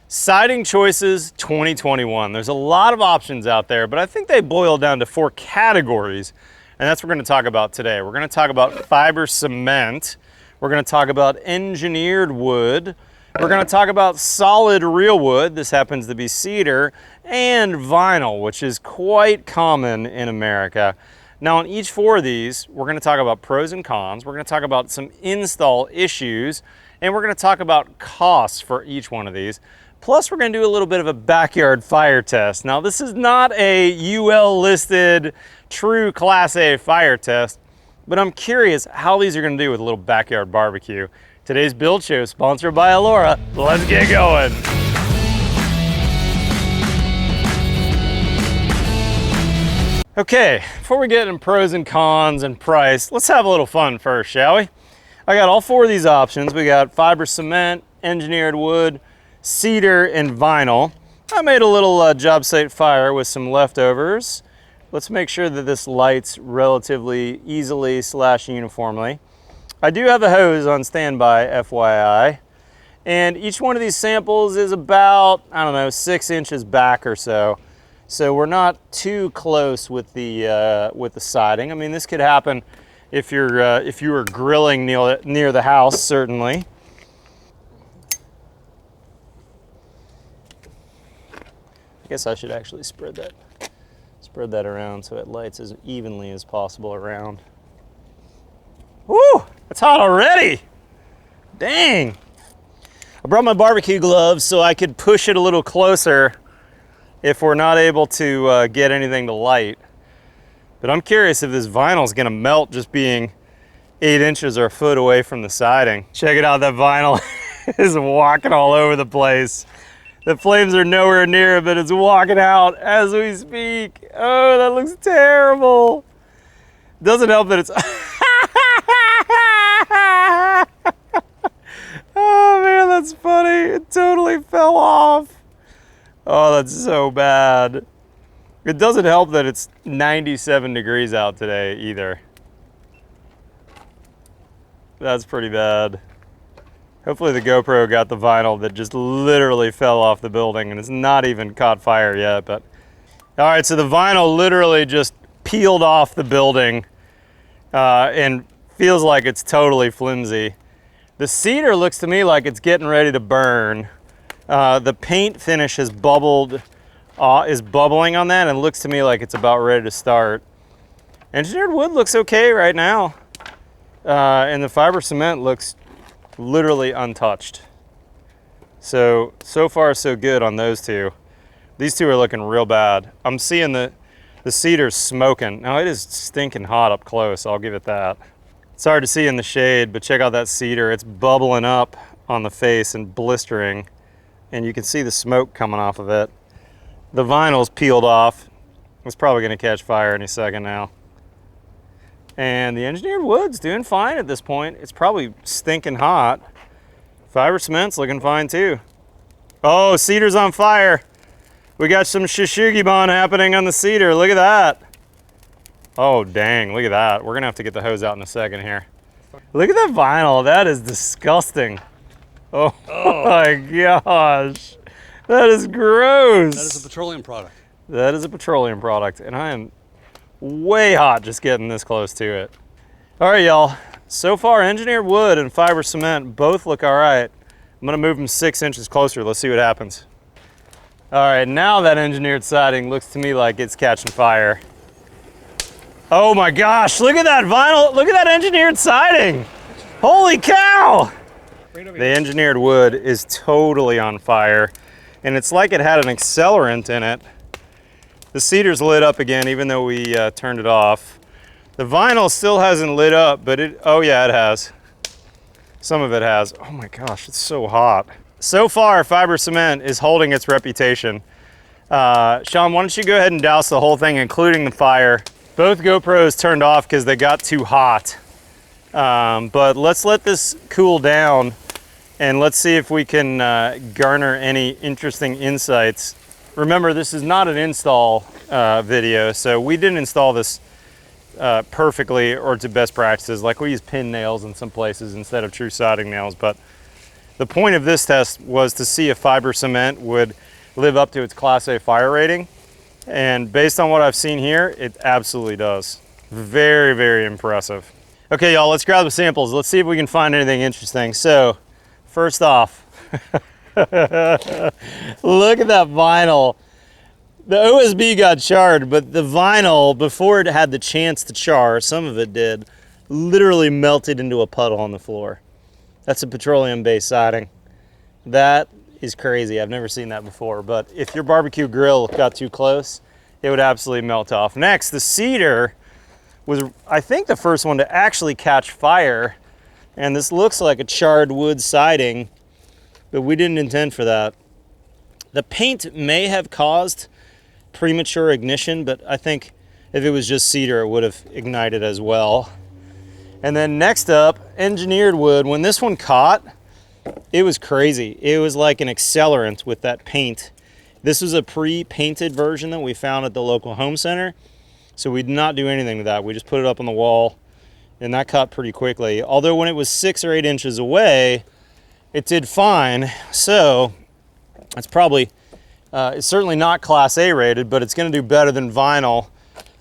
Siding choices 2021. There's a lot of options out there, but I think they boil down to 4 categories, and that's what we're going to talk about today. We're going to talk about fiber cement. We're going to talk about engineered wood. We're going to talk about solid real wood. This happens to be cedar, and vinyl, which is quite common in America. Now, on each 4 of these, we're going to talk about pros and cons. We're going to talk about some install issues, and we're going to talk about costs for each one of these. Plus, we're going to do a little bit of a backyard fire test. Now, this is not a UL listed true Class A fire test, but I'm curious how these are going to do with a little backyard barbecue. Today's build show is sponsored by Allura. Let's get going. Okay, before we get into pros and cons and price, let's have a little fun first, shall we? I got all 4 of these options. We got fiber cement, engineered wood, cedar, and vinyl. I made a little job site fire with some leftovers. Let's make sure that this lights relatively easily / uniformly. I do have a hose on standby, FYI. And each one of these samples is about, I don't know, 6 inches back or so. So we're not too close with the siding. I mean, this could happen if you were grilling near the house, certainly. I guess I should actually spread that around so it lights as evenly as possible around. Woo! It's hot already! Dang! I brought my barbecue gloves so I could push it a little closer if we're not able to get anything to light. But I'm curious if this vinyl is gonna melt just being 8 inches or a foot away from the siding. Check it out, that vinyl is walking all over the place. The flames are nowhere near it, but it's walking out as we speak. Oh, that looks terrible. Doesn't help that it's... Oh man, that's funny. It totally fell off. Oh, that's so bad. It doesn't help that it's 97 degrees out today either. That's pretty bad. Hopefully the GoPro got the vinyl that just literally fell off the building and it's not even caught fire yet, but. All right, so the vinyl literally just peeled off the building and feels like it's totally flimsy. The cedar looks to me like it's getting ready to burn. The paint finish is bubbling on that and looks to me like it's about ready to start. Engineered wood looks okay right now. And the fiber cement looks literally untouched. So far so good on those 2. These 2 are looking real bad. I'm seeing the cedar's smoking. Now it is stinking hot up close, I'll give it that. It's hard to see in the shade, but check out that cedar. It's bubbling up on the face and blistering, and you can see the smoke coming off of it. The vinyl's peeled off. It's probably gonna catch fire any second now. And the engineered wood's doing fine at this point. It's probably stinking hot. Fiber cement's looking fine too. Oh, cedar's on fire. We got some shishugibon happening on the cedar. Look at that. Oh, dang, look at that. We're gonna have to get the hose out in a second here. Look at that vinyl. That is disgusting. Oh my gosh. That is gross. That is a petroleum product. That is a petroleum product, and I am way hot just getting this close to it. All right, y'all. So far, engineered wood and fiber cement both look all right. I'm gonna move them 6 inches closer. Let's see what happens. All right, now that engineered siding looks to me like it's catching fire. Oh my gosh, look at that vinyl. Look at that engineered siding. Holy cow. The engineered wood is totally on fire, and it's like it had an accelerant in it. The cedar's lit up again, even though we turned it off. The vinyl still hasn't lit up, but oh yeah, it has. Some of it has. Oh my gosh, it's so hot. So far, fiber cement is holding its reputation. Sean, why don't you go ahead and douse the whole thing, including the fire. Both GoPros turned off because they got too hot. But let's let this cool down and let's see if we can garner any interesting insights. Remember, this is not an install video, so we didn't install this perfectly or to best practices. Like, we use pin nails in some places instead of true siding nails, but The point of this test was to see if fiber cement would live up to its Class A fire rating. And based on what I've seen here, it absolutely does. Very, very impressive. Okay, y'all, let's grab the samples. Let's see if we can find anything interesting. So, first off, look at that vinyl. The OSB got charred, but the vinyl, before it had the chance to char, some of it did, literally melted into a puddle on the floor. That's a petroleum-based siding. That is crazy. I've never seen that before, but if your barbecue grill got too close, it would absolutely melt off. Next, the cedar was, I think, the first one to actually catch fire, and this looks like a charred wood siding, but we didn't intend for that. The paint may have caused premature ignition, but I think if it was just cedar, it would have ignited as well. And then next up, engineered wood. When this one caught, it was crazy. It was like an accelerant with that paint. This was a pre-painted version that we found at the local home center. So we did not do anything with that. We just put it up on the wall, and that caught pretty quickly. Although when it was 6 or 8 inches away, it did fine. So it's probably, it's certainly not Class A rated, but it's gonna do better than vinyl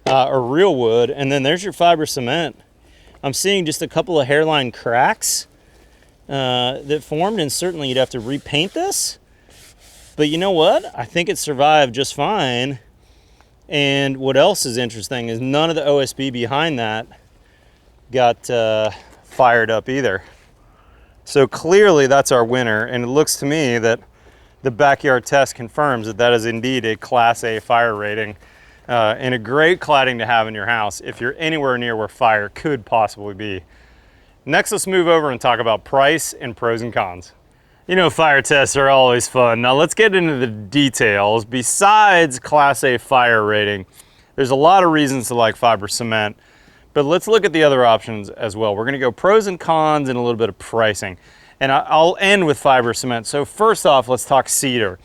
or real wood. And then there's your fiber cement. I'm seeing just a couple of hairline cracks that formed, and certainly you'd have to repaint this. But you know what? I think it survived just fine. And what else is interesting is none of the OSB behind that got fired up either. So clearly that's our winner, and it looks to me that the backyard test confirms that that is indeed a Class A fire rating, and a great cladding to have in your house if you're anywhere near where fire could possibly be. Next, let's move over and talk about price and pros and cons. You know, fire tests are always fun. Now let's get into the details. Besides Class A fire rating, there's a lot of reasons to like fiber cement, but let's look at the other options as well. We're gonna go pros and cons and a little bit of pricing. And I'll end with fiber cement. So first off, let's talk cedar.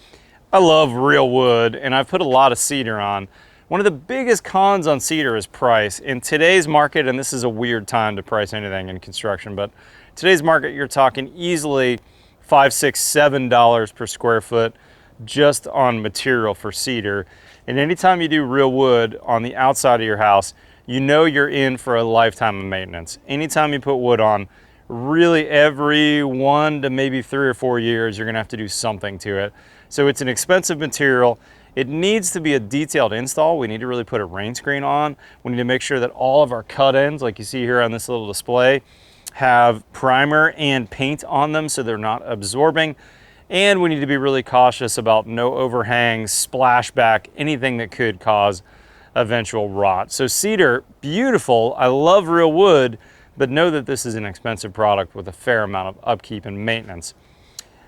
I love real wood, and I've put a lot of cedar on. One of the biggest cons on cedar is price. In today's market, and this is a weird time to price anything in construction, but today's market, you're talking easily $5, $6, $7 per square foot just on material for cedar. And anytime you do real wood on the outside of your house, you know you're in for a lifetime of maintenance. Anytime you put wood on, really every 1 to maybe 3 or 4 years, you're gonna have to do something to it. So it's an expensive material. It needs to be a detailed install. We need to really put a rain screen on. We need to make sure that all of our cut ends, like you see here on this little display, have primer and paint on them so they're not absorbing. And we need to be really cautious about no overhangs, splashback, anything that could cause eventual rot. So cedar, beautiful. I love real wood, but know that this is an expensive product with a fair amount of upkeep and maintenance.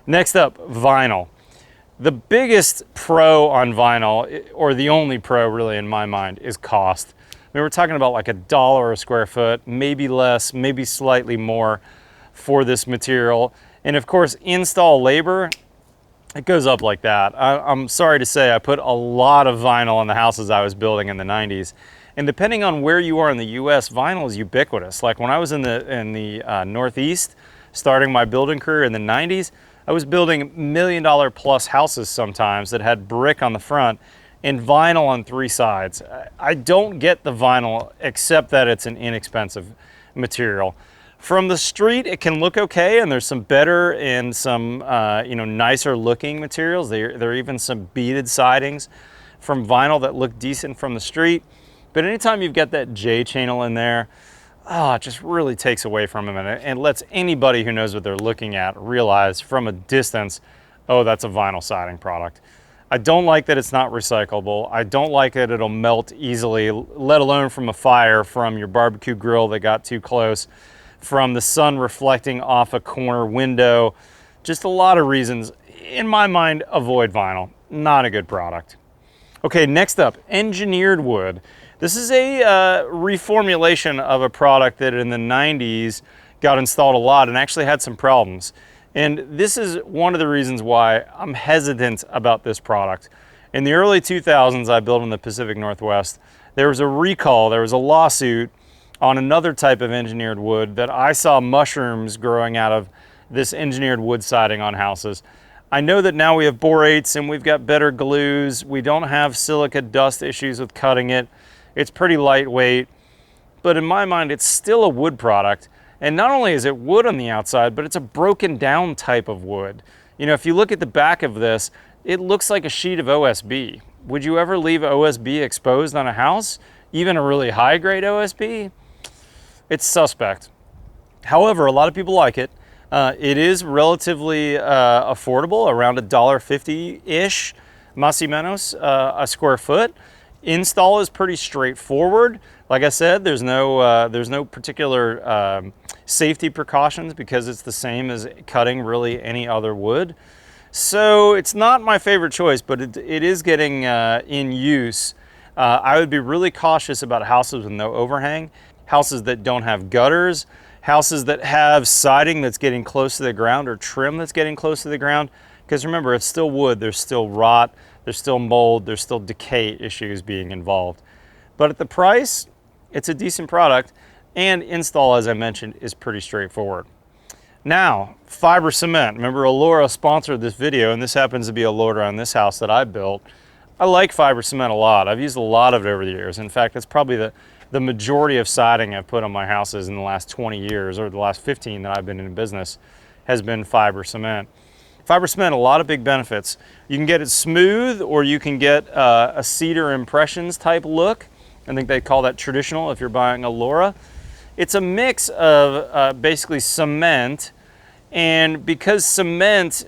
Next up, vinyl. The biggest pro on vinyl, or the only pro really in my mind, is cost. I mean, we're talking about like $1 a square foot, maybe less, maybe slightly more for this material. And of course, install labor, it goes up like that. I'm sorry to say I put a lot of vinyl in the houses I was building in the 90s. And depending on where you are in the US, vinyl is ubiquitous. Like when I was in the Northeast, starting my building career in the 90s, I was building $1 million plus houses sometimes that had brick on the front and vinyl on 3 sides. I don't get the vinyl except that it's an inexpensive material. From the street, it can look okay, and there's some better and some nicer looking materials. There are even some beaded sidings from vinyl that look decent from the street. But anytime you've got that J channel in there, it just really takes away from them and lets anybody who knows what they're looking at realize from a distance, oh, that's a vinyl siding product. I don't like that it's not recyclable. I don't like that it'll melt easily, let alone from a fire, from your barbecue grill that got too close, from the sun reflecting off a corner window. Just a lot of reasons, in my mind, avoid vinyl. Not a good product. Okay, next up, engineered wood. This is a reformulation of a product that in the 90s got installed a lot and actually had some problems. And this is one of the reasons why I'm hesitant about this product. In the early 2000s, I built in the Pacific Northwest. There was a recall, there was a lawsuit on another type of engineered wood that I saw mushrooms growing out of this engineered wood siding on houses. I know that now we have borates and we've got better glues. We don't have silica dust issues with cutting it. It's pretty lightweight, but in my mind, it's still a wood product. And not only is it wood on the outside, but it's a broken down type of wood. You know, if you look at the back of this, it looks like a sheet of OSB. Would you ever leave OSB exposed on a house? Even a really high grade OSB? It's suspect. However, a lot of people like it. It is relatively affordable, around $1.50-ish, más y menos, a square foot. Install is pretty straightforward. Like I said, there's no particular safety precautions because it's the same as cutting really any other wood. So it's not my favorite choice, but it is getting in use. I would be really cautious about houses with no overhang, houses that don't have gutters, houses that have siding that's getting close to the ground or trim that's getting close to the ground. Because remember, it's still wood, there's still rot, there's still mold, there's still decay issues being involved. But at the price, it's a decent product, and install, as I mentioned, is pretty straightforward. Now, fiber cement. Remember, Allura sponsored this video, and this happens to be Allura on this house that I built. I like fiber cement a lot. I've used a lot of it over the years. In fact, it's probably the majority of siding I've put on my houses in the last 20 years, or the last 15 that I've been in business, has been fiber cement. Fiber cement, a lot of big benefits. You can get it smooth, or you can get a Cedar Impressions type look. I think they call that traditional if you're buying Allura. It's a mix of basically cement, and because cement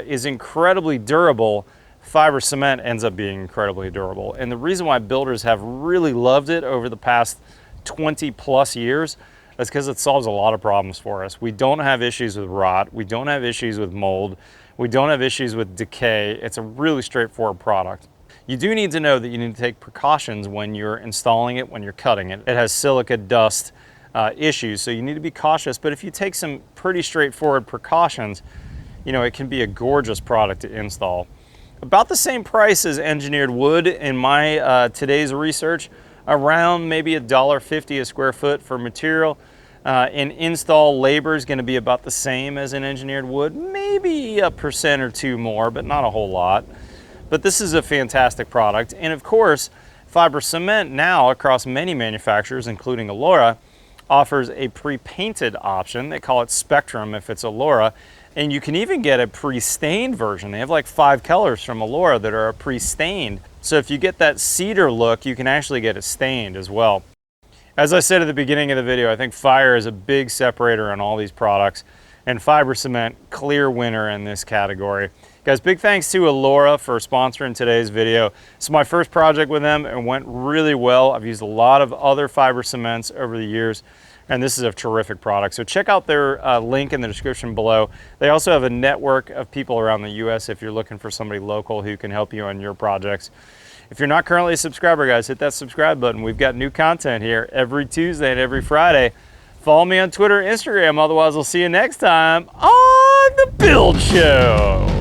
is incredibly durable, fiber cement ends up being incredibly durable. And the reason why builders have really loved it over the past 20 plus years is because it solves a lot of problems for us. We don't have issues with rot. We don't have issues with mold. We don't have issues with decay. It's a really straightforward product. You do need to know that you need to take precautions when you're installing it, when you're cutting it. It has silica dust issues, so you need to be cautious. But if you take some pretty straightforward precautions, you know, it can be a gorgeous product to install. About the same price as engineered wood in my today's research, around maybe $1.50 a square foot for material. And install labor is going to be about the same as in engineered wood, maybe 1% or 2% more, but not a whole lot. But this is a fantastic product. And of course, fiber cement now across many manufacturers, including Allura, offers a pre-painted option. They call it Spectrum if it's Allura. And you can even get a pre-stained version. They have like 5 colors from Allura that are pre-stained. So if you get that cedar look, you can actually get it stained as well. As I said at the beginning of the video, I think fire is a big separator on all these products, and fiber cement, clear winner in this category. Guys, big thanks to Allura for sponsoring today's video. It's my first project with them and went really well. I've used a lot of other fiber cements over the years, and this is a terrific product. So check out their link in the description below. They also have a network of people around the US if you're looking for somebody local who can help you on your projects. If you're not currently a subscriber, guys, hit that subscribe button. We've got new content here every Tuesday and every Friday. Follow me on Twitter and Instagram. Otherwise, I'll see you next time on The Build Show.